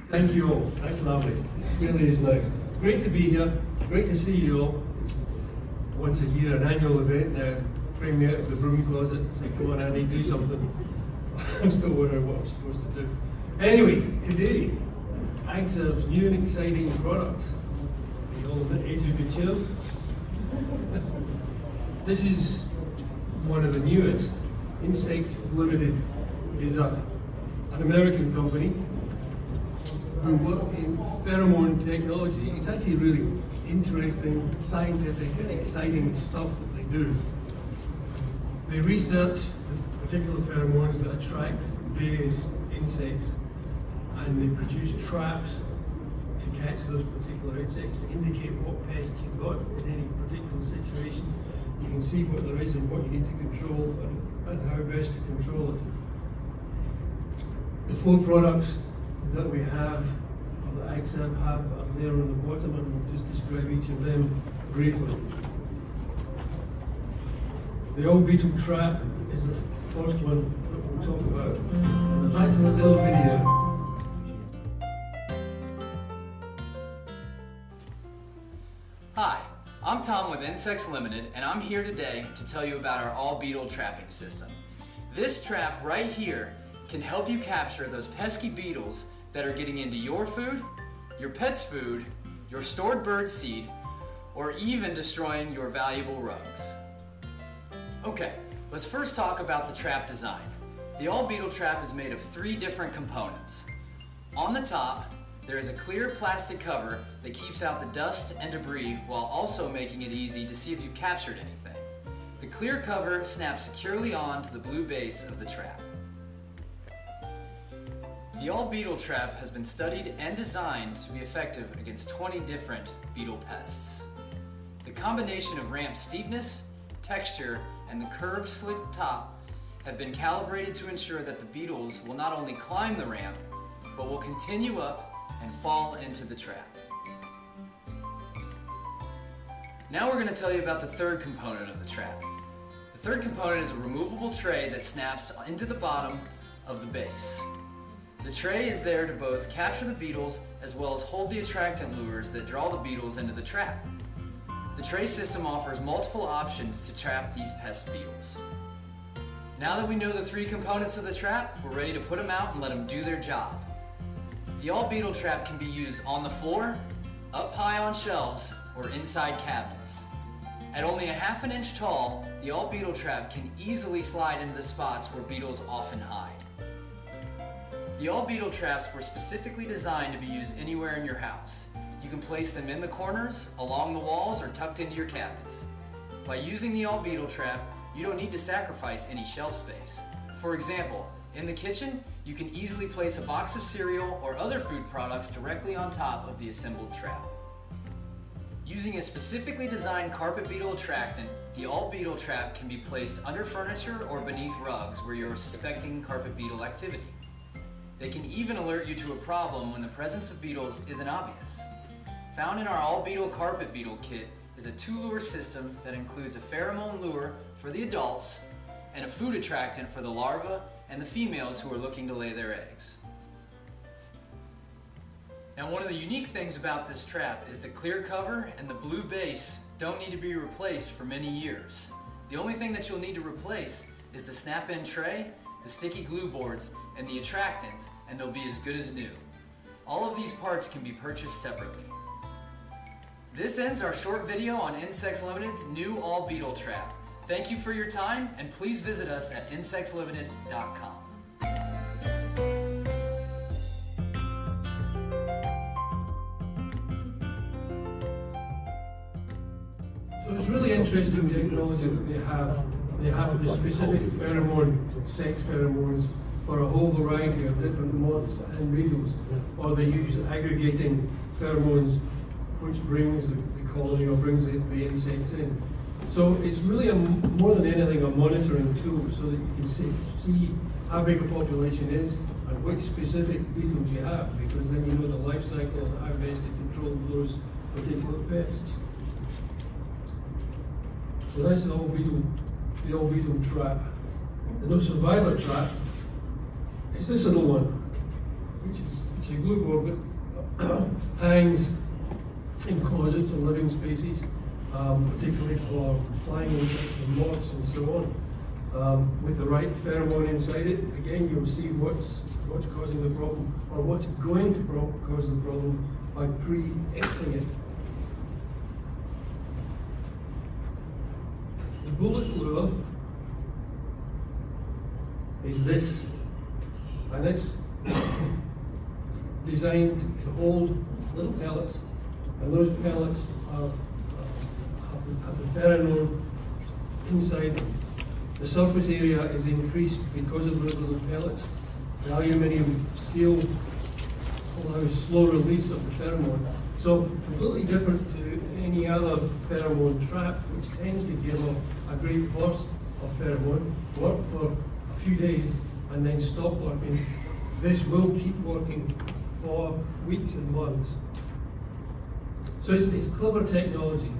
Thank you all. That's lovely. Really is nice. Great to be here. Great to see you all. It's once a year, an annual event now. Bring me out of the broom closet. Say, come on, Andy, do something. I'm still wondering what I'm supposed to do. Anyway, today, Agserv's new and exciting products. Are you all on the edge of your chairs? This is one of the newest. Insect Limited is an American company who work in pheromone technology. It's actually really interesting, scientific, and exciting stuff that they do. They research particular pheromones that attract various insects, and they produce traps to catch those particular insects to indicate what pests you've got in any particular situation. You can see what there is and what you need to control and how best to control it. The 4 products that we have, or that Agserv have, are there on the bottom, and we'll just describe each of them briefly. The All Beetle Trap is the first one that we'll talk about. And there's actually a little video. Hi, I'm Tom with Insects Limited, and I'm here today to tell you about our All Beetle trapping system. This trap right here can help you capture those pesky beetles that are getting into your food, your pet's food, your stored bird seed, or even destroying your valuable rugs. Okay, let's first talk about the trap design. The All Beetle Trap is made of 3 different components. On the top, there is a clear plastic cover that keeps out the dust and debris while also making it easy to see if you've captured anything. The clear cover snaps securely onto the blue base of the trap. The All Beetle Trap has been studied and designed to be effective against 20 different beetle pests. The combination of ramp steepness, texture, and the curved slick top have been calibrated to ensure that the beetles will not only climb the ramp, but will continue up and fall into the trap. Now we're going to tell you about the third component of the trap. The third component is a removable tray that snaps into the bottom of the base. The tray is there to both capture the beetles as well as hold the attractant lures that draw the beetles into the trap. The tray system offers multiple options to trap these pest beetles. Now that we know the 3 components of the trap, we're ready to put them out and let them do their job. The All Beetle Trap can be used on the floor, up high on shelves, or inside cabinets. At only a ½ an inch tall, the All Beetle Trap can easily slide into the spots where beetles often hide. The All Beetle Traps were specifically designed to be used anywhere in your house. You can place them in the corners, along the walls, or tucked into your cabinets. By using the All Beetle Trap, you don't need to sacrifice any shelf space. For example, in the kitchen, you can easily place a box of cereal or other food products directly on top of the assembled trap. Using a specifically designed carpet beetle attractant, the All Beetle Trap can be placed under furniture or beneath rugs where you're suspecting carpet beetle activity. They can even alert you to a problem when the presence of beetles isn't obvious. Found in our All Beetle Carpet Beetle Kit is a 2-lure system that includes a pheromone lure for the adults and a food attractant for the larvae and the females who are looking to lay their eggs. Now, one of the unique things about this trap is the clear cover and the blue base don't need to be replaced for many years. The only thing that you'll need to replace is the snap-in tray, the sticky glue boards, and the attractant, and they'll be as good as new. All of these parts can be purchased separately. This ends our short video on Insects Limited's new All Beetle Trap. Thank you for your time, and please visit us at insectslimited.com. So it's really interesting technology that they have. They have the specific pheromone, sex pheromones, for a whole variety of different moths and beetles, or they use aggregating pheromones, which brings the colony or brings the insects in. So it's really more than anything a monitoring tool, so that you can see how big a population is and which specific beetles you have, because then you know the life cycle and how best to control those particular pests. So that's the All Beetle Trap. The NoSurvivor Trap is this little one, which It's a glue board that hangs in closets and living spaces, particularly for flying insects and moths and so on. With the right pheromone inside it, again, you'll see what's causing the problem, or what's going to cause the problem by preempting it. The bullet lure is this, and it's designed to hold little pellets, and those pellets have the pheromone inside them. The surface area is increased because of those little pellets. The aluminium seal allows slow release of the pheromone. So completely different to any other pheromone trap, which tends to give off a great burst of pheromone, work for a few days, and then stop working. This will keep working for weeks and months. So it's clever technology.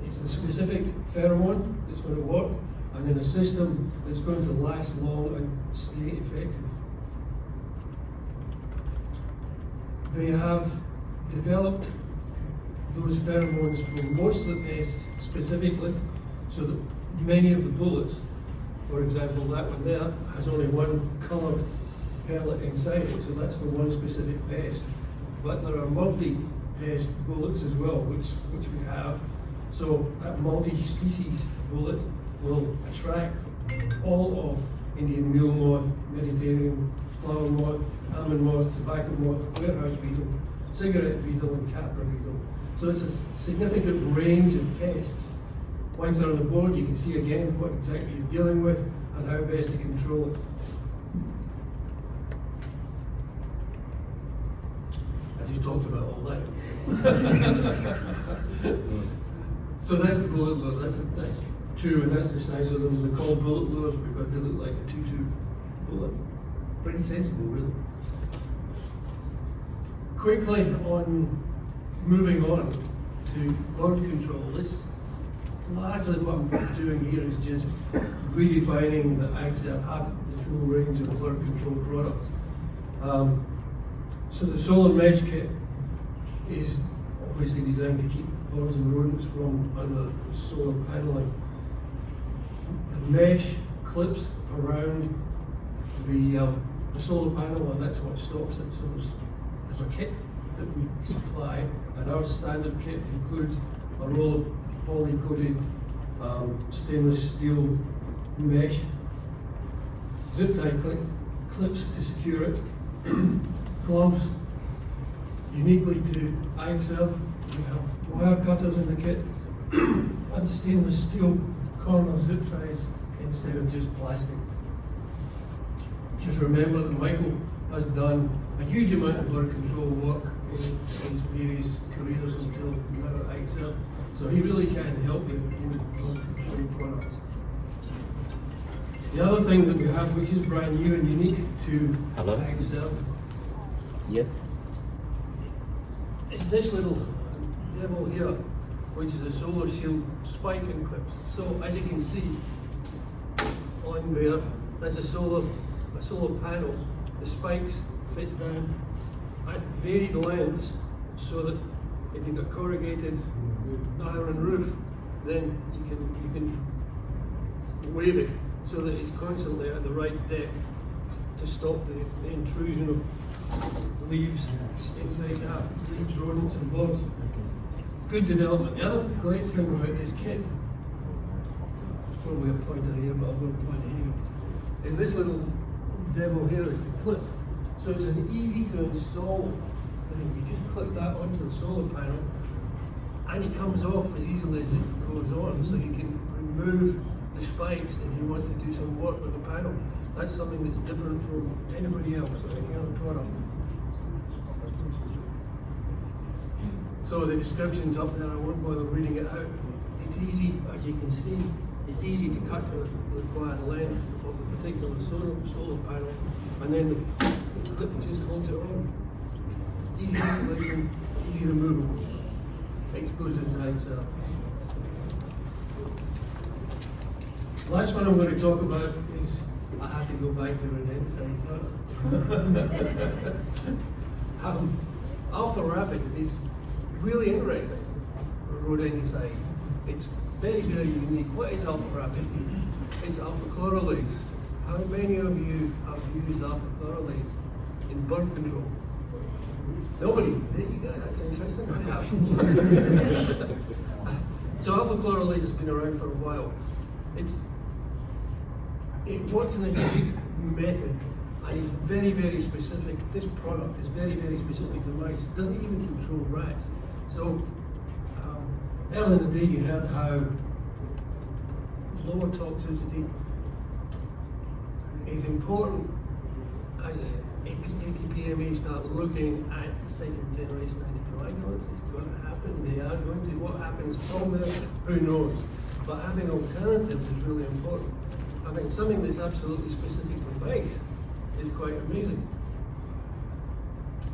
It's the specific pheromone that's going to work, and in a system that's going to last long and stay effective. They have developed those pheromones for most of the pests specifically, so that many of the bullets, for example, that one there has only one coloured pellet inside it, so that's for one specific pest. But there are multi-pest bullets as well, which we have. So that multi-species bullet will attract all of Indian mule moth, Mediterranean flower moth, almond moth, tobacco moth, warehouse beetle, cigarette beetle, and capra beetle. So it's a significant range of pests. Once they're on the board, you can see again what exactly you're dealing with and how best to control it. As you talked about all that. So that's the bullet lures. That's two, and that's the size of them. They're called bullet lures because they look like a 2-2 bullet. Pretty sensible, really. Quickly on moving on to bird control. This largely what I'm doing here is just redefining that Agserv have the full range of bird control products. So the solar mesh kit is obviously designed to keep birds and rodents from under solar paneling. The mesh clips around the solar panel, and that's what stops it. So there's a kit that we supply, and our standard kit includes a roll of poly-coated stainless steel mesh, zip tie clips to secure it, gloves uniquely to Agserv. We have wire cutters in the kit and stainless steel corner zip ties instead of just plastic. Just remember that Michael has done a huge amount of bird control work in his various careers until now at Agserv, so he really can help you with bird control products. The other thing that we have, which is brand new and unique to Agserv, yes, is this little devil here, which is a solar shield spike and clips. So as you can see on there, that's a solar panel. The spikes fit down at varied lengths so that if you've got corrugated iron roof, then you can wave it so that it's constantly at the right depth to stop the intrusion of leaves inside that, leaves, rodents and birds. Good development. The other great thing about this kit, there's probably a pointer here, but I'm going to point it here, is this little devil here is the clip. So it's an easy to install thing. You just clip that onto the solar panel and it comes off as easily as it goes on. So you can remove the spikes if you want to do some work with the panel. That's something that's different from anybody else or any other product. So the description's up there, I won't bother reading it out. It's easy, as you can see, it's easy to cut to the required length of the particular solar panel, and then the clip just holds it on. Easy installation, easy removal. Exclusive to Agserv. Last one I'm going to talk about is, I have to go back to rodenticides. Alpha Rapid is really interesting rodenticide. It's very, very unique. What is Alpha Rapid? It's alpha chlorolase. How many of you have used alpha chlorolase in bird control? Nobody. There you go. That's interesting. I have. So alpha chlorolase has been around for a while. It works in a unique method, and it's very, very specific. This product is very, very specific to mice. It doesn't even control rats. So earlier in the day, you heard how lower toxicity is important as APPMA start looking at second generation anticoagulants. It's going to happen. They are going to. What happens from there, who knows? But having alternatives is really important. Having something that's absolutely specific to mice is quite amazing.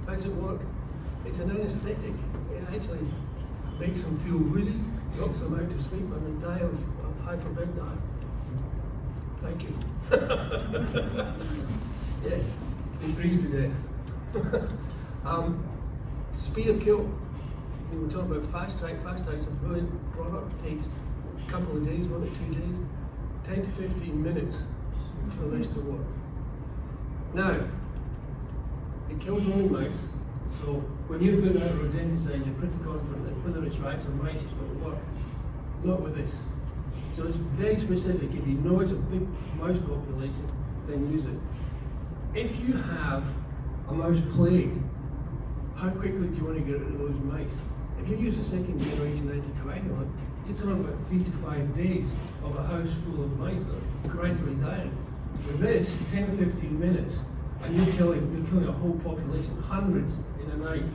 How does it work? It's an anesthetic. It actually makes them feel woozy, knocks them out to sleep, and they die of hyperventilation. Thank you. Yes, they freeze to death. Speed of kill. We were talking about fast track. Fast track's a brilliant product. It takes a couple of days, 1 or 2 days, 10 to 15 minutes for this to work. Now, it kills only mice. So when you put out rodenticide, you're pretty confident that whether it's rats or mice, it's going to work. Not with this. So it's very specific. If you know it's a big mouse population, then use it. If you have a mouse plague, how quickly do you want to get rid of those mice? If you use a second generation anticoagulant, you're talking about 3 to 5 days of a house full of mice that are gradually dying. With this, 10 to 15 minutes, and you're killing a whole population, hundreds in a night.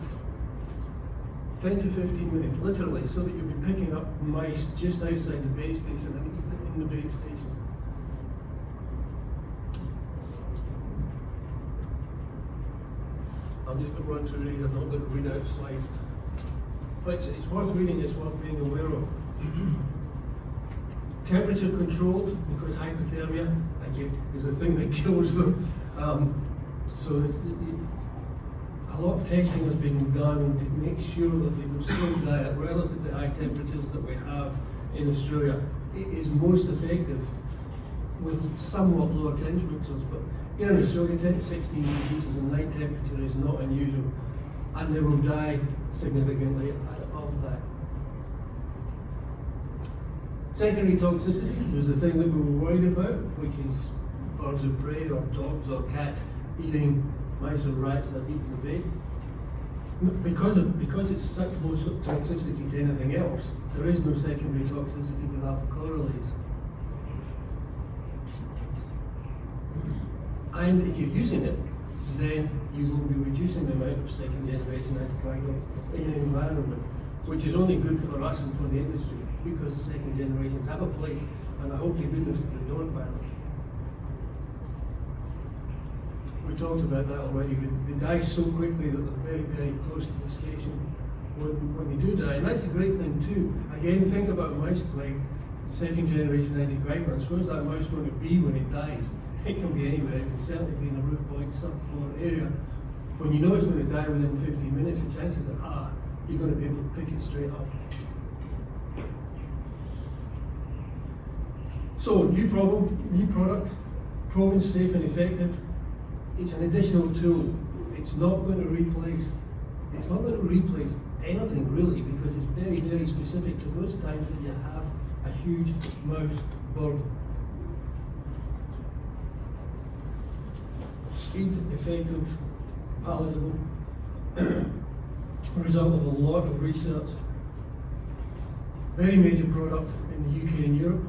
10 to 15 minutes, literally, so that you'll be picking up mice just outside the base station and even in the base station. I'm just going to run through these, I'm not going to read out slides. But it's worth reading, it's worth being aware of. Temperature controlled, because hypothermia, again, is a thing that kills them. So a lot of testing has been done to make sure that they will still die at relatively high temperatures that we have in Australia. It is most effective with somewhat lower temperatures, but here in Australia, 10 to 16 degrees as a night temperature is not unusual, and they will die significantly of that. Secondary toxicity was the thing that we were worried about, which is birds of prey or dogs or cats eating mice or rats that have eaten the bait. Because it's such low toxicity to anything else, there is no secondary toxicity with alpha chlorolase. And if you're using it, then you will be reducing the amount of second generation anticoagulants in the environment, which is only good for us and for the industry, because the second generations have a place, and I hope to goodness that they don't vanish. We talked about that already. They die so quickly that they're very, very close to the station when they do die, and that's a great thing too. Again, think about mouse plague, second generation anticoagulants. Where's that mouse going to be when it dies? It can be anywhere. It can certainly be in a roof point, subfloor area. When you know it's going to die within 15 minutes, the chances are you're going to be able to pick it straight up. So, new product, proven safe and effective. It's an additional tool. It's not going to replace anything really, because it's very, very specific to those times that you have a huge mouse bird. Speed, effective, palatable, result of a lot of research. Very major product in the UK and Europe.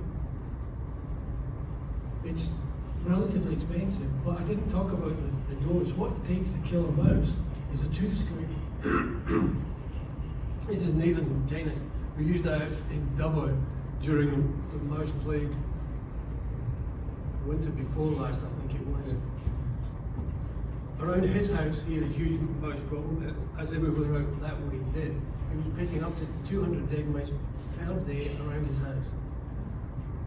It's relatively expensive, but I didn't talk about the dose. What it takes to kill a mouse is a tooth scrape. This is Nathan from China. We used that in Dublin during the mouse plague, winter before last, I think it was. Around his house, he had a huge mouse problem, as everywhere out that way did. He was picking up to 200 dead mice per day around his house.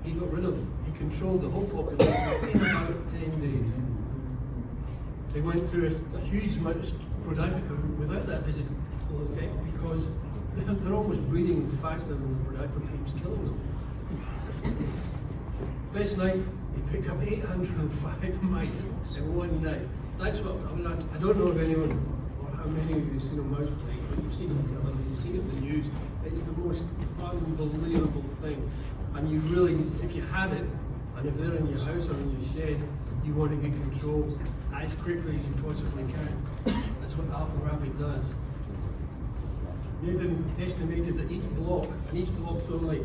He got rid of them. He controlled the whole population in about 10 days. They went through a huge amount of Prodifocum without that physical effect because they're almost breeding faster than the Prodifocum's killing them. Best night, he picked up 805 mice in one night. That's what, I mean, I don't know if anyone, or how many of you have seen a mouse play, but you've seen it on television, you've seen it in the news. It's the most unbelievable thing. And you really, if you had it, and if they're in your house or in your shed, you want to get control as quickly as you possibly can. That's what Alpha Rapid does. Nathan estimated that each block, and each block's only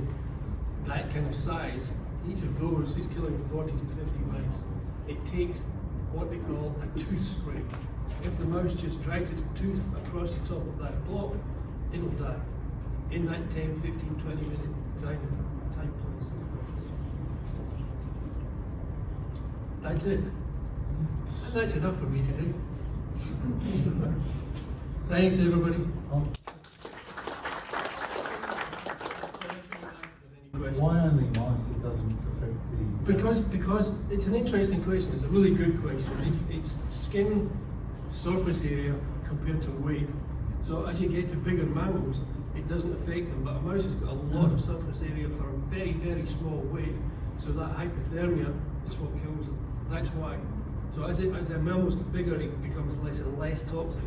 that kind of size, each of those is killing 40 to 50 mice. It takes what they call a tooth scrape. If the mouse just drags its tooth across the top of that block, it'll die in that 10, 15, 20 minute time place. That's it. And that's enough for me today. Thanks, everybody. Why only mice? It doesn't affect the... Because it's an interesting question. It's a really good question. It's skin surface area compared to weight. So as you get to bigger mammals, it doesn't affect them. But a mouse has got a lot of surface area for a very, very small weight. So that hypothermia is what kills them. That's why. So as the mammals get bigger, it becomes less and less toxic.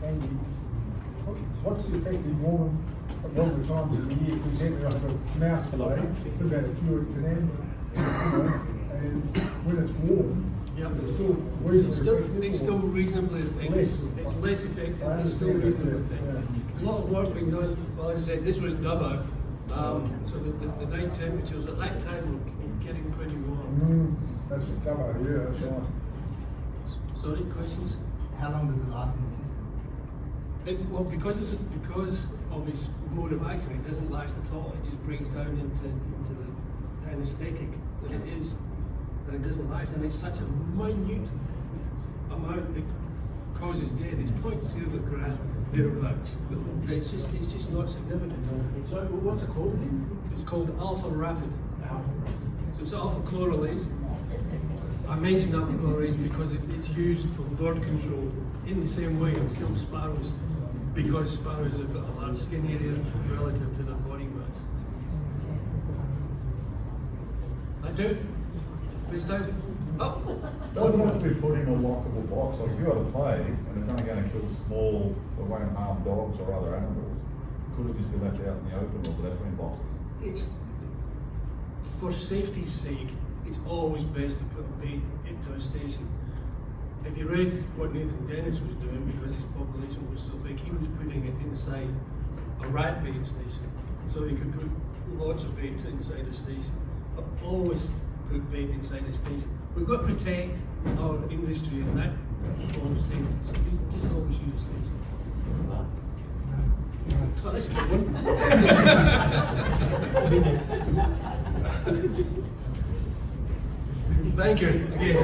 And what's the effective warming at longer times of the year compared to like a mouse play, about a few at an end, and when it's warm, Yeah. it's still reasonably It's still reasonably effective. It's less effective, it's still reasonably effective. A lot of work being done. Well, as I said, this was Dubbo, so the night temperatures at that time were getting pretty warm. That's a cover, yeah, that's right. Sorry, questions? How long does it last in the system? Well, because of its mode of action, it doesn't last at all. It just breaks down into the anesthetic that it is, and it doesn't last. And it's such a minute amount that causes death. It's 0.2 gram thereabouts. It's just not significant. So what's it called? It's called Alpha Rapid. So it's alpha chlorylase. I mentioned alpha chlorylase because it's used for bird control in the same way it kills sparrows, because sparrows have got a large skin area relative to their body mass. I do. This time. Oh! Doesn't have to be put in a lockable box. Like if you have a play and it's only going to kill small or won't harm dogs or other animals, could it just be left out in the open or left in boxes? It's, for safety's sake, it's always best to put a bait into a station. If you read what Nathan Dennis was doing, because his population was so big, he was putting it inside a rat bait station. So he could put lots of baits inside a station. I've always put bait inside a station. We've got to protect our industry and that form of safety. So we just always use a station. Oh, that's a good one. Thank you again.